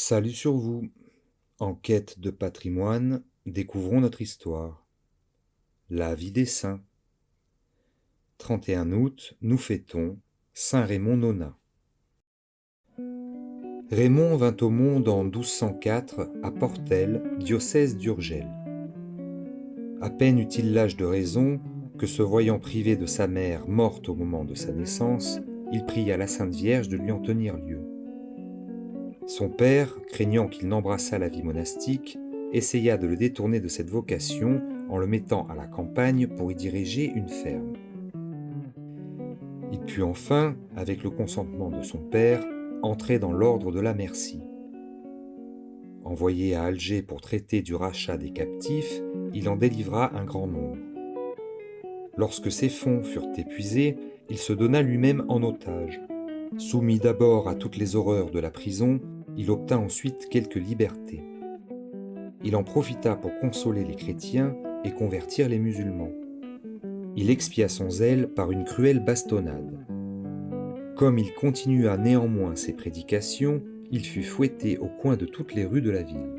Salut sur vous. En quête de patrimoine, découvrons notre histoire. La vie des saints. 31 août, nous fêtons Saint Raymond Nonat. Raymond vint au monde en 1204 à Portel, diocèse d'Urgell. À peine eut-il l'âge de raison que, se voyant privé de sa mère morte au moment de sa naissance, il pria la Sainte Vierge de lui en tenir lieu. Son père, craignant qu'il n'embrassât la vie monastique, essaya de le détourner de cette vocation en le mettant à la campagne pour y diriger une ferme. Il put enfin, avec le consentement de son père, entrer dans l'ordre de la Merci. Envoyé à Alger pour traiter du rachat des captifs, il en délivra un grand nombre. Lorsque ses fonds furent épuisés, il se donna lui-même en otage. Soumis d'abord à toutes les horreurs de la prison, il obtint ensuite quelques libertés. Il en profita pour consoler les chrétiens et convertir les musulmans. Il expia son zèle par une cruelle bastonnade. Comme il continua néanmoins ses prédications, il fut fouetté au coin de toutes les rues de la ville.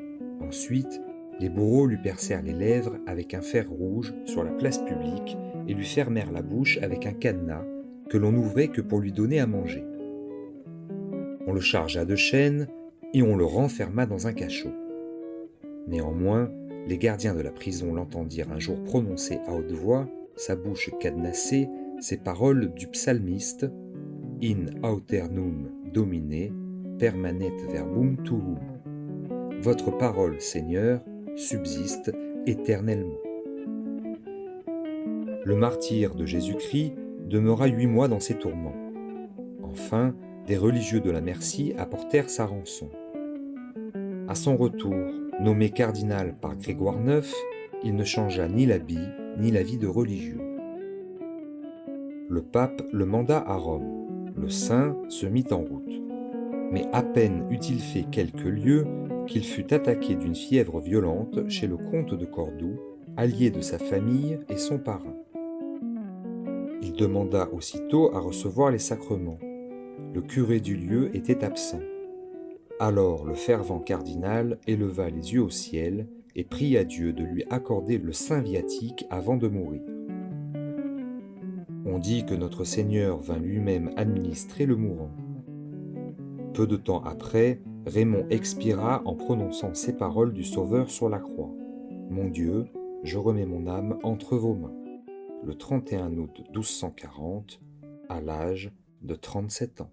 Ensuite, les bourreaux lui percèrent les lèvres avec un fer rouge sur la place publique et lui fermèrent la bouche avec un cadenas que l'on n'ouvrait que pour lui donner à manger. On le chargea de chaînes et on le renferma dans un cachot. Néanmoins, les gardiens de la prison l'entendirent un jour prononcer à haute voix, sa bouche cadenassée, ces paroles du psalmiste « In aeternum Domine, permanet verbum tuum ». Votre parole, Seigneur, subsiste éternellement. Le martyr de Jésus-Christ demeura 8 mois dans ses tourments. Enfin, des religieux de la Merci apportèrent sa rançon. À son retour, nommé cardinal par Grégoire IX, il ne changea ni l'habit ni la vie de religieux. Le pape le manda à Rome. Le saint se mit en route. Mais à peine eut-il fait quelques lieues qu'il fut attaqué d'une fièvre violente chez le comte de Cordoue, allié de sa famille et son parrain. Il demanda aussitôt à recevoir les sacrements. Le curé du lieu était absent. Alors le fervent cardinal éleva les yeux au ciel et pria Dieu de lui accorder le saint viatique avant de mourir. On dit que notre Seigneur vint lui-même administrer le mourant. Peu de temps après, Raymond expira en prononçant ces paroles du Sauveur sur la croix. « Mon Dieu, je remets mon âme entre vos mains », le 31 août 1240, à l'âge de 37 ans.